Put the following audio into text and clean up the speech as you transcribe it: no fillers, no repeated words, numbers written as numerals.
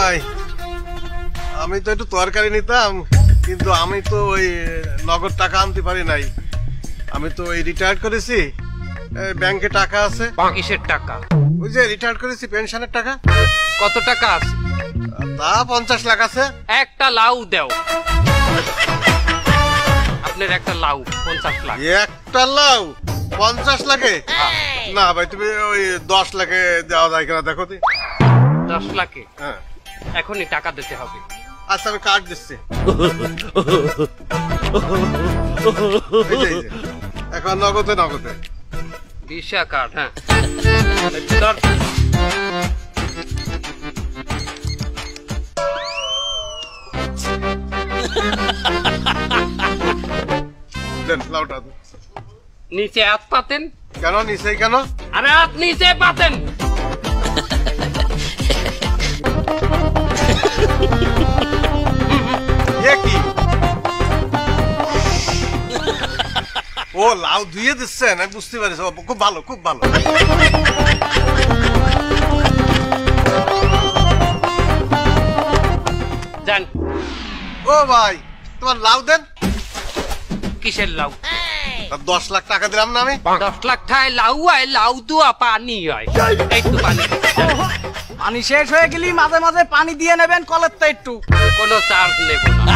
ভাই আমি তো একটু তরকারি নিতাম, কিন্তু আমি তো ওই নগদ টাকা আনতে পারি নাই। আমি তো ওই রিটায়ার করেছি, ব্যাংকে টাকা আছে। কিসের টাকা? ওই যে রিটায়ার করেছি পেনশনের টাকা। কত টাকা আছে? তা 50 লাখ আছে। একটা লাউ দাও। আপনার একটা লাউ 50 লাখ। একটা লাউ 50 লাখে? না ভাই, তুমি ওই 10 লাখে দেওয়া যায় কিনা দেখো। 10 লাখে? হ্যাঁ, এখনই টাকা দিতে হবে। আচ্ছা আমি কার্ড দিচ্ছি। এখন নগদে নগদে ভিসা কার্ড। হ্যাঁ, দেন লাউটা। নিচে হাত পাতেন কেন নিচে কেন? আরে হাত নিচে পাতেন। কি ও লাউ ধুয়ে দিচ্ছেন? আমি বুঝতে পারছি, খুব ভালো খুব ভালো। যান। ও ভাই তোমার লাউ দেন। কিসের লাউ? 10 লাখ টাকা দিলাম না আমি। 10 লাখ টাকায় লাউ হয়? লাউ দুয়া পানি হয়। একটু পানি। পানি শেষ হয়ে গেলি মাঝে মাঝে পানি দিয়ে নেবেন কলের তো একটু। কোনো চার্জ নেব না।